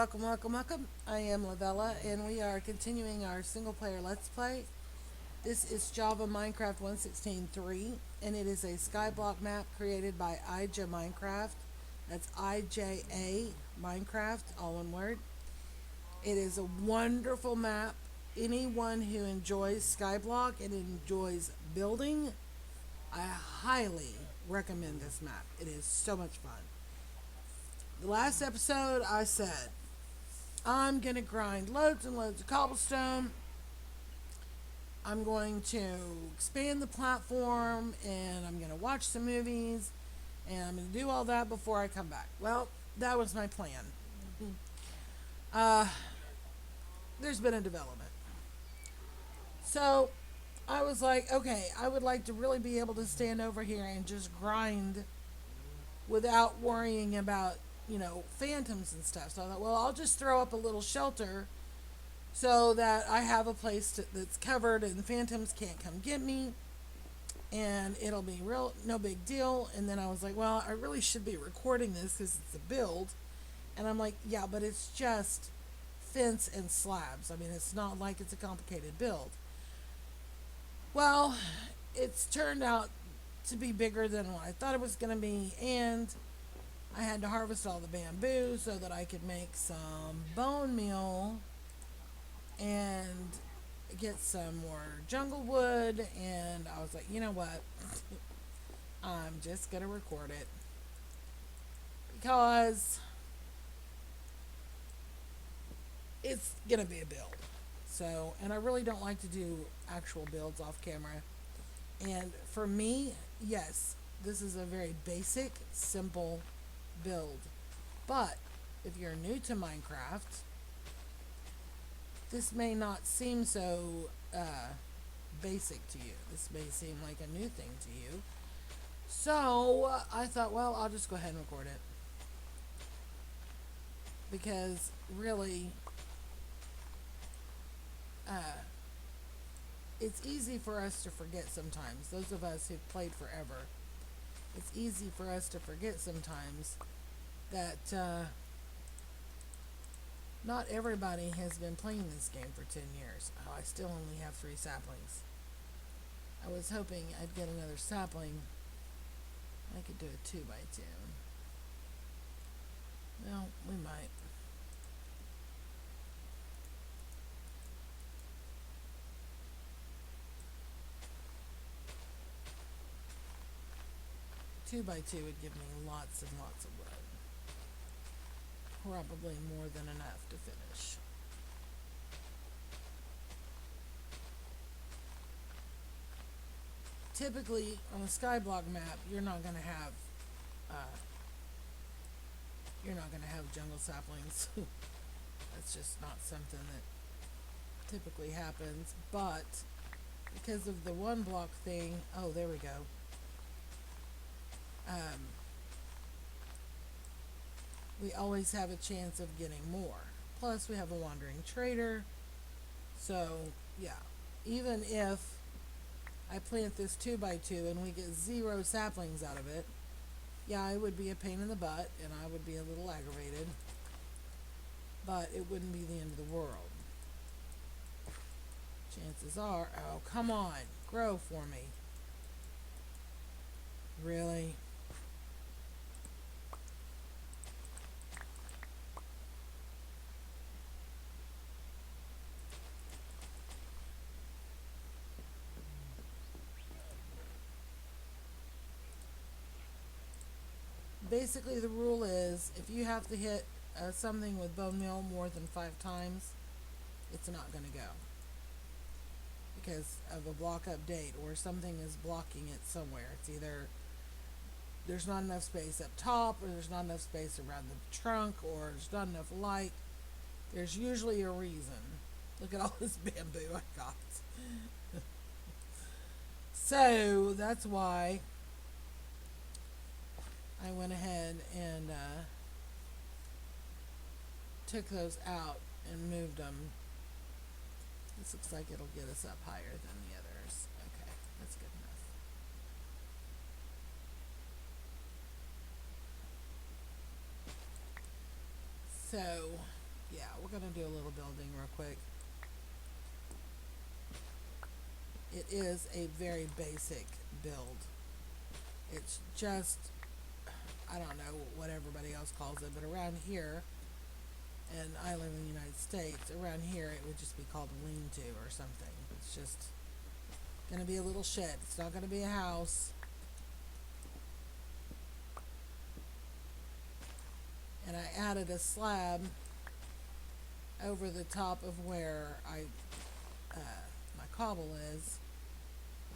welcome, welcome, welcome. I am Lavella, and we are continuing our single player Let's Play. This is Java Minecraft 1.16.3, and it is a skyblock map created by IJAMinecraft. That's IJA Minecraft, all one word. It is a wonderful map. Anyone who enjoys skyblock and enjoys building, I highly recommend this map. It is so much fun. The last episode, I said, I'm going to grind loads and loads of cobblestone. I'm going to expand the platform, and I'm going to watch some movies, and I'm going to do all that before I come back. Well, that was my plan. Uh, there's been a development. So, I was like, okay, I would like to really be able to stand over here and just grind without worrying about phantoms and stuff. So I thought, well, I'll just throw up a little shelter so that I have a place that's covered and phantoms can't come get me, and it'll be no big deal. And then I was like, well, I really should be recording this because it's a build. And I'm like, yeah, but it's just fence and slabs. I mean, it's not like it's a complicated build. Well, it's turned out to be bigger than what I thought it was going to be, and I had to harvest all the bamboo so that I could make some bone meal and get some more jungle wood. And I was like, you know what? I'm just going to record it because it's going to be a build. So, and I really don't like to do actual builds off camera. And for me, yes, this is a very basic, simple build. But if you're new to Minecraft, this may not seem so basic to you. This may seem like a new thing to you. So I thought, well, I'll just go ahead and record it. Because really, it's easy for us to forget sometimes. Those of us who've played forever, it's easy for us to forget sometimes that not everybody has been playing this game for 10 years. Oh, I still only have 3 saplings. I was hoping I'd get another sapling. I could do a 2x2. Well, we might. Two by two would give me lots and lots of wood. Probably more than enough to finish. Typically, on a skyblock map, you're not going to have jungle saplings. That's just not something that typically happens. But because of the one block thing, oh, there we go. We always have a chance of getting more. Plus, we have a wandering trader. So, yeah. Even if I plant this 2x2 and we get 0 saplings out of it, yeah, it would be a pain in the butt, and I would be a little aggravated. But it wouldn't be the end of the world. Chances are, oh, come on, grow for me. Really? Basically, the rule is if you have to hit something with bone meal more than 5 times, it's not going to go because of a block update, or something is blocking it somewhere. It's either there's not enough space up top, or there's not enough space around the trunk, or there's not enough light. There's usually a reason. Look at all this bamboo I got. So that's why I went ahead and took those out and moved them. This looks like it'll get us up higher than the others. Okay, that's good enough. So Yeah, we're gonna do a little building real quick. It is a very basic build. It's just, I don't know what everybody else calls it, but around here, and I live in the United States, around here it would just be called a lean-to or something. It's just gonna be a little shed. It's not gonna be a house. And I added a slab over the top of where my cobble is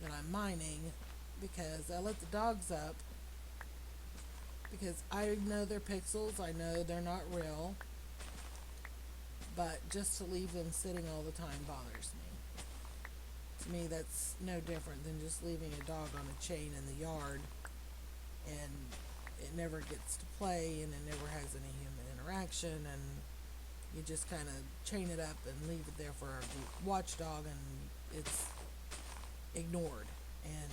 that I'm mining, because I let the dogs up because I know they're pixels, I know they're not real, but just to leave them sitting all the time bothers me. To me, that's no different than just leaving a dog on a chain in the yard, and it never gets to play and it never has any human interaction, and you just kind of chain it up and leave it there for a watchdog, and it's ignored. And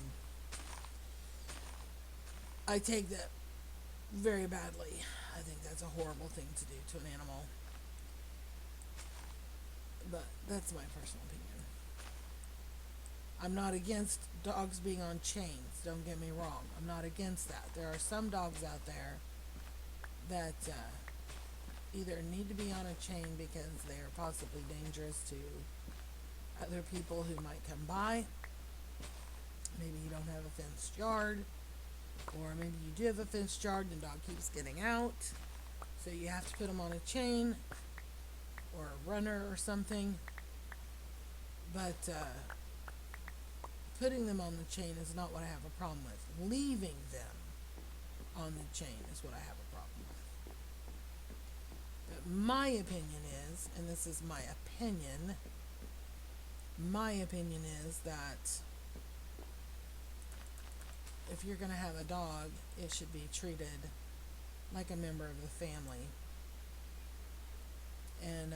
I take that very badly. I think that's a horrible thing to do to an animal. But that's my personal opinion. I'm not against dogs being on chains, don't get me wrong. I'm not against that. There are some dogs out there that either need to be on a chain because they are possibly dangerous to other people who might come by. Maybe you don't have a fenced yard, or maybe you do have a fenced yard and the dog keeps getting out, so you have to put them on a chain or a runner or something. But putting them on the chain is not what I have a problem with. Leaving them on the chain is what I have a problem with. But my opinion is, and this is my opinion is that if you're going to have a dog, it should be treated like a member of the family. And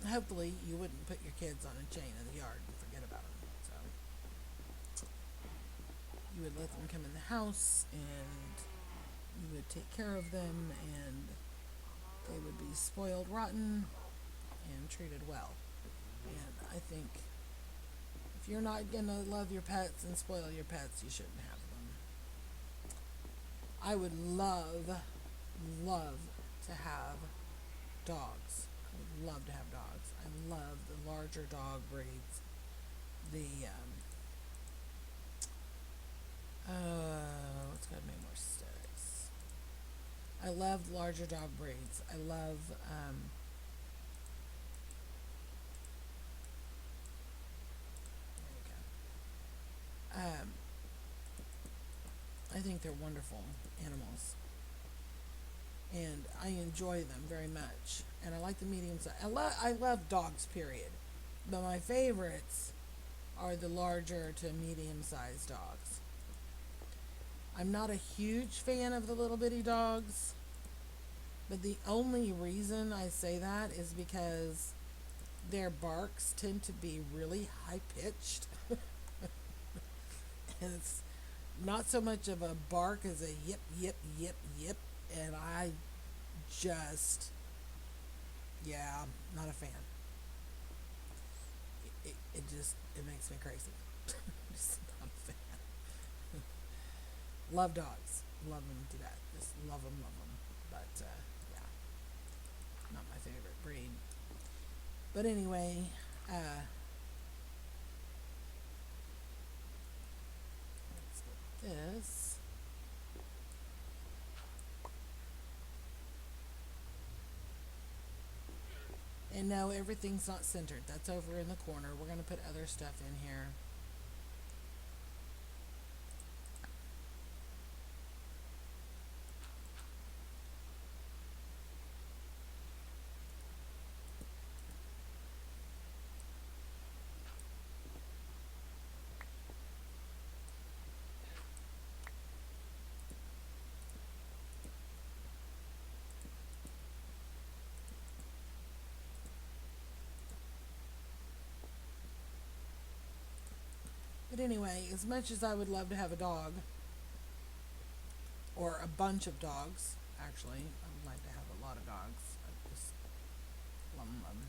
hopefully you wouldn't put your kids on a chain in the yard and forget about them. So you would let them come in the house, and you would take care of them, and they would be spoiled rotten and treated well. And I think if you're not going to love your pets and spoil your pets, you shouldn't have them. I would love to have dogs. I would love to have dogs. I love the larger dog breeds. Let's go make more sticks. I love larger dog breeds. I love, there you go. I think they're wonderful animals, and I enjoy them very much. And I like the medium size. I love dogs, period. But my favorites are the larger to medium sized dogs. I'm not a huge fan of the little bitty dogs, but the only reason I say that is because their barks tend to be really high pitched. And it's not so much of a bark as a yip, yip, yip, yip. And I just, yeah, not a fan. It makes me crazy. Just not a fan. Love dogs. Love them to death. Just love them. But, yeah, not my favorite breed. But anyway, let's get this. And no, everything's not centered. That's over in the corner. We're going to put other stuff in here. But anyway, as much as I would love to have a dog, or a bunch of dogs, actually. I would like to have a lot of dogs. I just love them.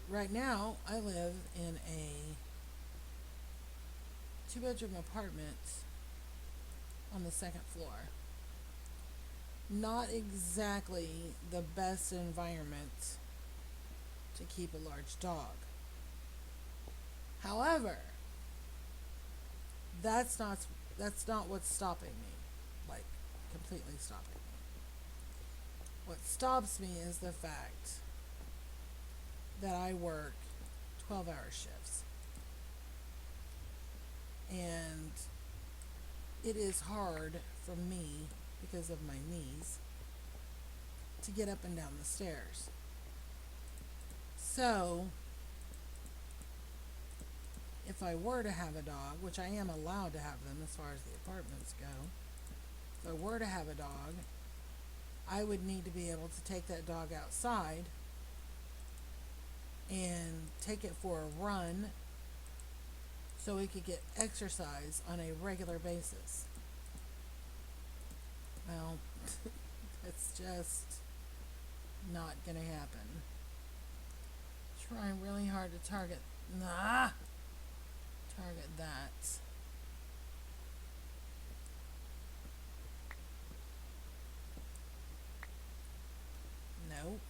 Right now, I live in a two-bedroom apartment on the second floor. Not exactly the best environment to keep a large dog. However, that's not what's stopping me. Like, completely stopping me. What stops me is the fact that I work 12-hour shifts. And it is hard for me, because of my knees, to get up and down the stairs. So, if I were to have a dog, which I am allowed to have them as far as the apartments go, if I were to have a dog, I would need to be able to take that dog outside and take it for a run so it could get exercise on a regular basis. Well, it's just not going to happen. Trying really hard to target that. Nope.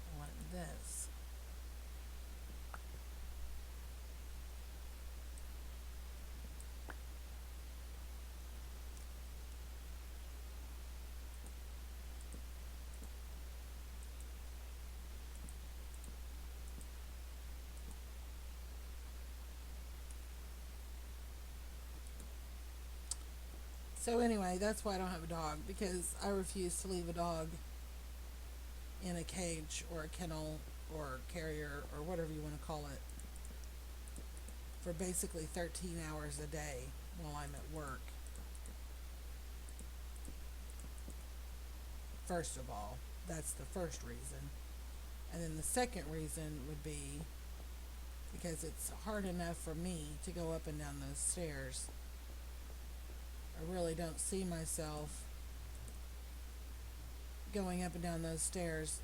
I want this. So anyway, that's why I don't have a dog, because I refuse to leave a dog in a cage or a kennel or carrier or whatever you want to call it for basically 13 hours a day while I'm at work. First of all, that's the first reason. And then the second reason would be because it's hard enough for me to go up and down those stairs. I really don't see myself going up and down those stairs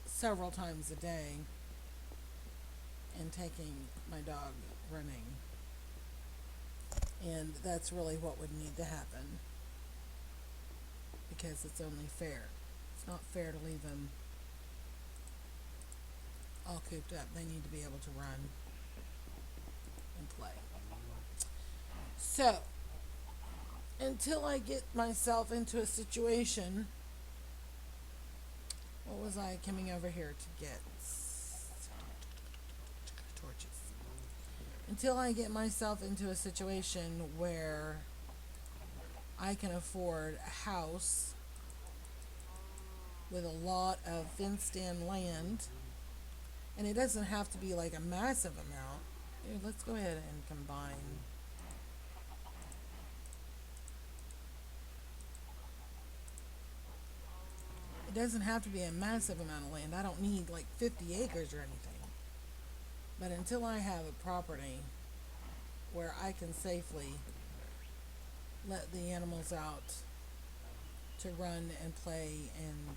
several times a day and taking my dog running. And that's really what would need to happen, because it's only fair. It's not fair to leave them all cooped up. They need to be able to run and play. So, until I get myself into a situation, what was I coming over here to get? Torches. Until I get myself into a situation where I can afford a house with a lot of fenced-in land, and it doesn't have to be like a massive amount. Here, let's go ahead and combine. It doesn't have to be a massive amount of land. I don't need like 50 acres or anything. But until I have a property where I can safely let the animals out to run and play and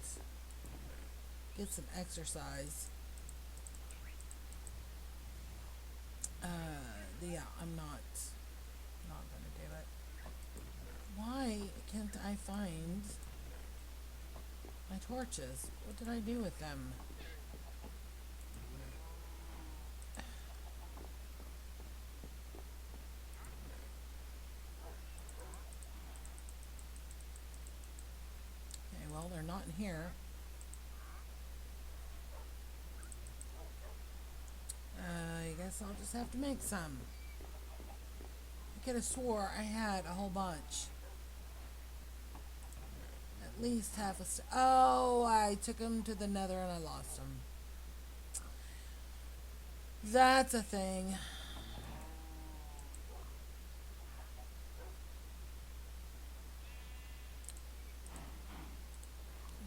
get some exercise, yeah, I'm not going to do it. Why can't I find my torches? What did I do with them? Okay, well, they're not in here. I guess I'll just have to make some. I could have swore I had a whole bunch. At least half a oh, I took them to the nether and I lost them. That's a thing.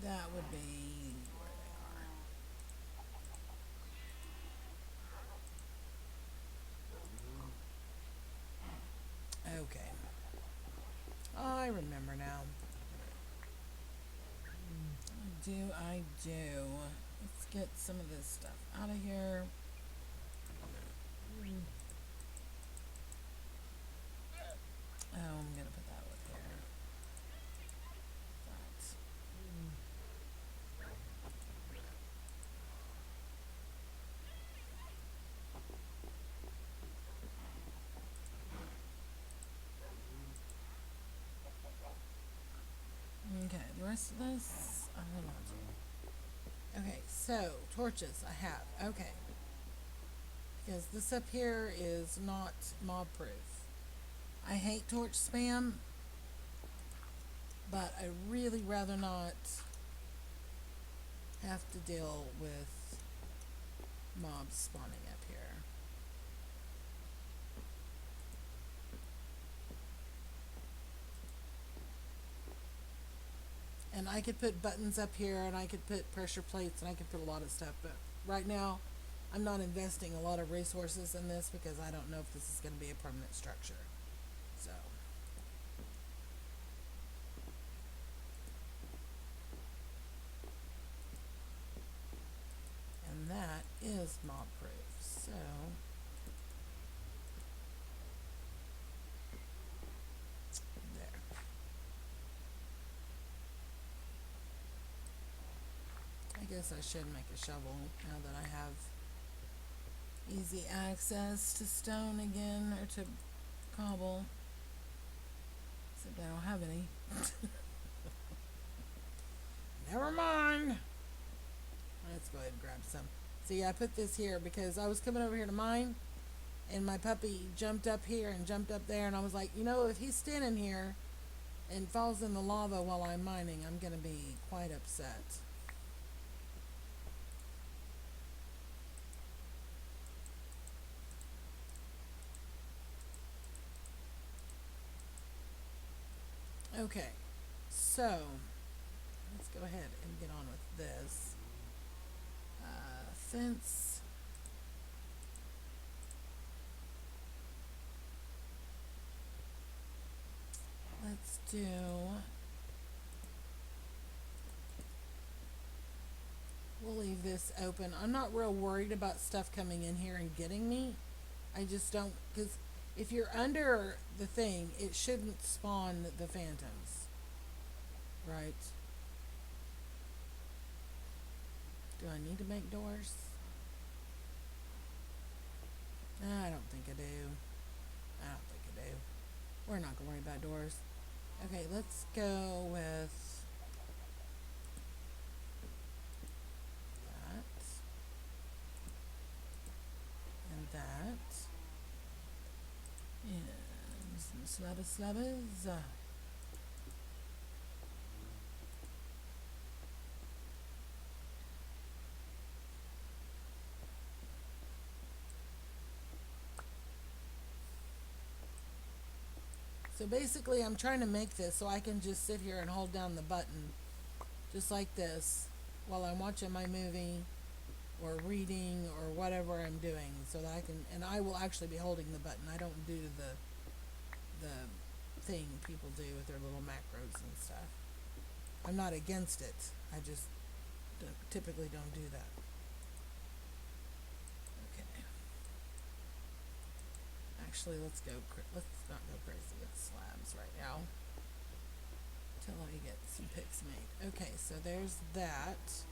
That would be where they are. Okay. I remember now. I do. Let's get some of this stuff out of here. Oh, I'm gonna put that with here. That. Okay, the rest of this I'm gonna do. Okay, so torches I have. Okay. Because this up here is not mob proof. I hate torch spam, but I really rather not have to deal with mobs spawning up here. And I could put buttons up here, and I could put pressure plates, and I could put a lot of stuff, but right now I'm not investing a lot of resources in this because I don't know if this is going to be a permanent structure. So and that is mob proof. So there. I guess I should make a shovel now that I have easy access to stone again, or to cobble. Except I don't have any. Never mind. Let's go ahead and grab some. See, I put this here because I was coming over here to mine, and my puppy jumped up here and jumped up there, and I was like, you know, if he's standing here and falls in the lava while I'm mining, I'm going to be quite upset. Okay, so let's go ahead and get on with this. Fence. Let's do we'll leave this open. I'm not real worried about stuff coming in here and getting me. I just don't, because if you're under the thing, it shouldn't spawn the phantoms, right? Do I need to make doors? I don't think I do. I don't think I do. We're not going to worry about doors. Okay, let's go with that. And that. And some slabbers. So basically I'm trying to make this so I can just sit here and hold down the button just like this while I'm watching my movie or reading or whatever I'm doing, so that I can, and I will actually be holding the button. I don't do the thing people do with their little macros and stuff. I'm not against it. I just typically don't do that. Actually, let's not go crazy with slabs right now until I get some picks made. Okay, so there's that.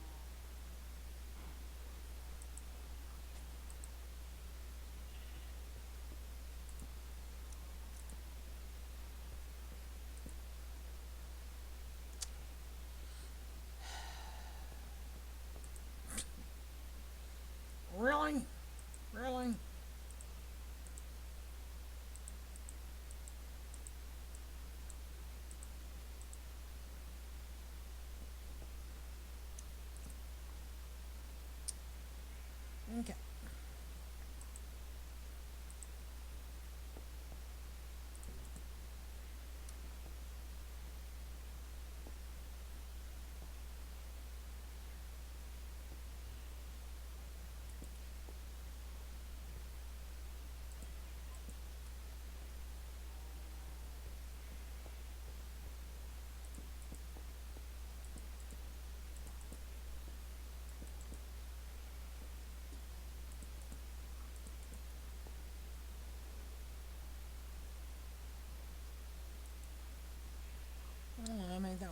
Really? Really?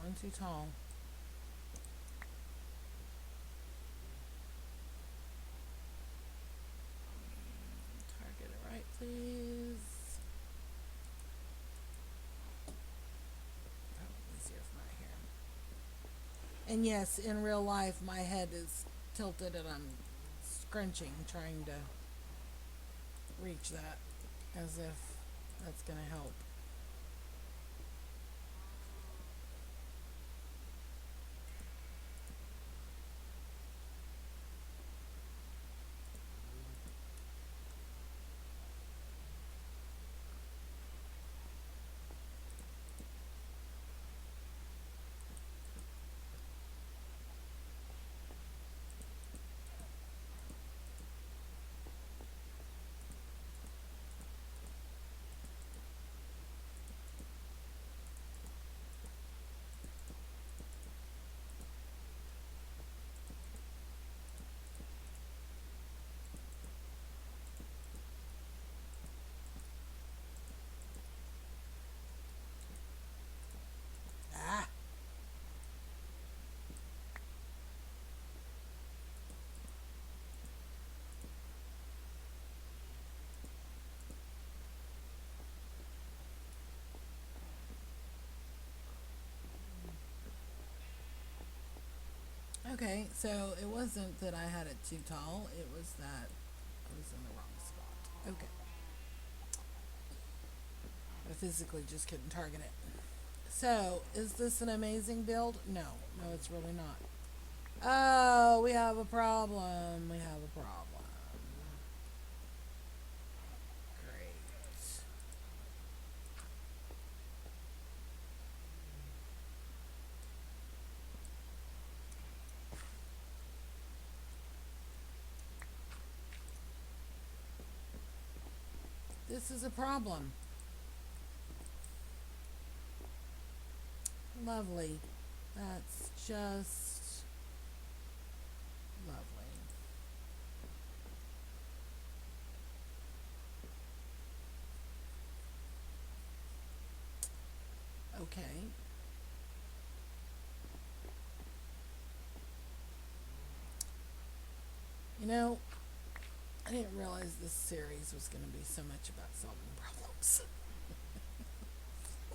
one too tall. Target it right, please. Probably easier from right here. And yes, in real life, my head is tilted and I'm scrunching, trying to reach that, as if that's going to help. Ah! Okay, so it wasn't that I had it too tall, it was that I was in the wrong spot. Okay. I physically just couldn't target it. So, is this an amazing build? No. No, it's really not. Oh, we have a problem. We have a problem. Great. This is a problem. Lovely. That's just lovely. Okay. You know, I didn't realize this series was going to be so much about solving problems.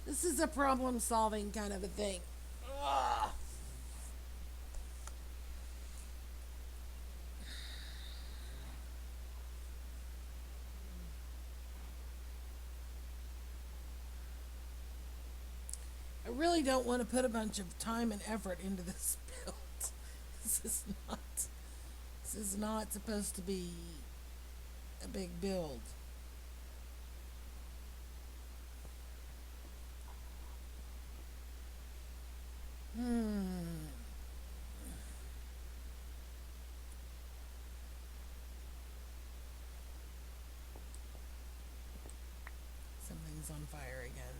This is a problem solving kind of a thing. Ugh. I really don't want to put a bunch of time and effort into this build. This is not this is not supposed to be a big build. Hmm. Something's on fire again.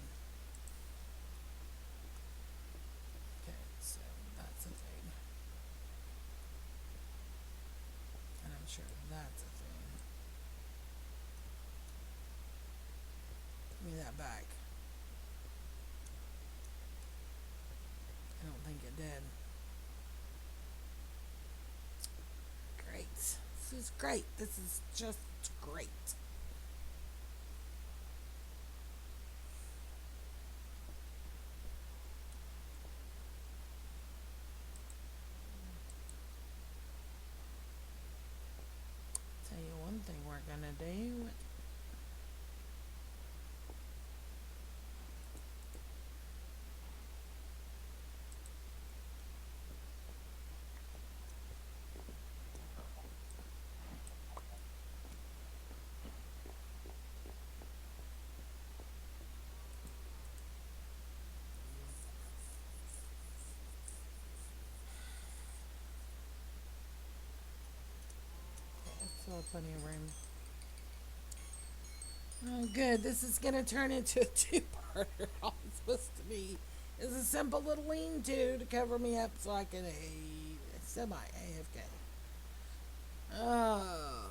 Okay, so that's a thing. And I'm sure that's a thing. Give me that back. I don't think it did. Great. This is great. This is just great. Tell you one thing we're gonna do. Still have plenty of room. Oh, good. This is going to turn into a two-parter. All it's supposed to be is a simple little lean-to to cover me up so I can semi-AFK. Oh.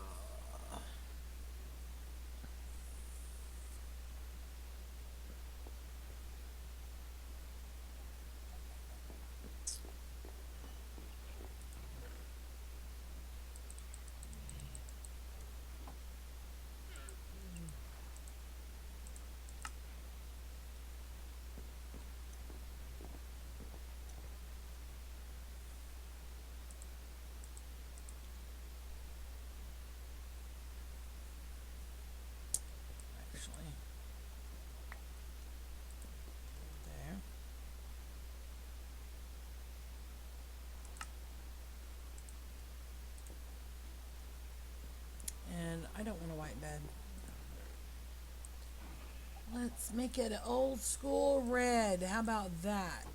Let's make it an old school red. How about that?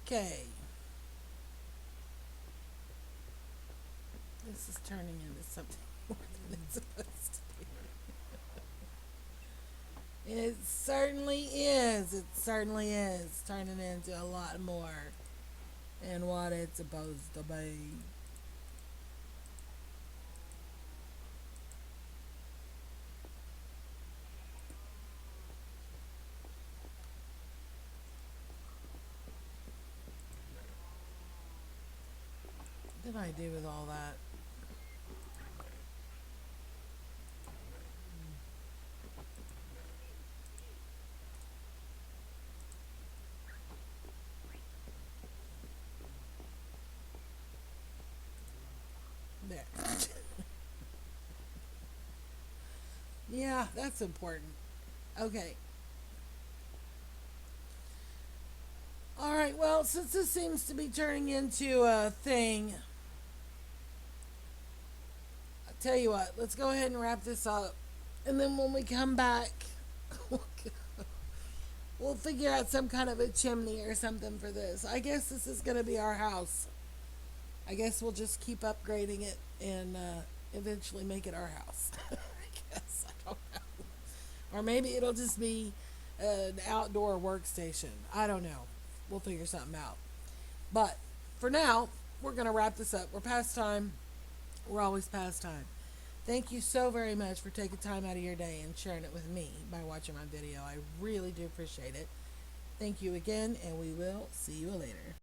Okay. This is turning into something more than it's supposed to be. It certainly is. It certainly is turning into a lot more than what it's supposed to be. What did I do with all that? There. Yeah, that's important. Okay. Alright, well, since this seems to be turning into a thing, I'll tell you what, let's go ahead and wrap this up. And then when we come back, we'll figure out some kind of a chimney or something for this. I guess this is going to be our house. I guess we'll just keep upgrading it and eventually make it our house. I guess. I don't know. Or maybe it'll just be an outdoor workstation. I don't know. We'll figure something out. But for now, we're going to wrap this up. We're past time. We're always past time. Thank you so very much for taking time out of your day and sharing it with me by watching my video. I really do appreciate it. Thank you again, and we will see you later.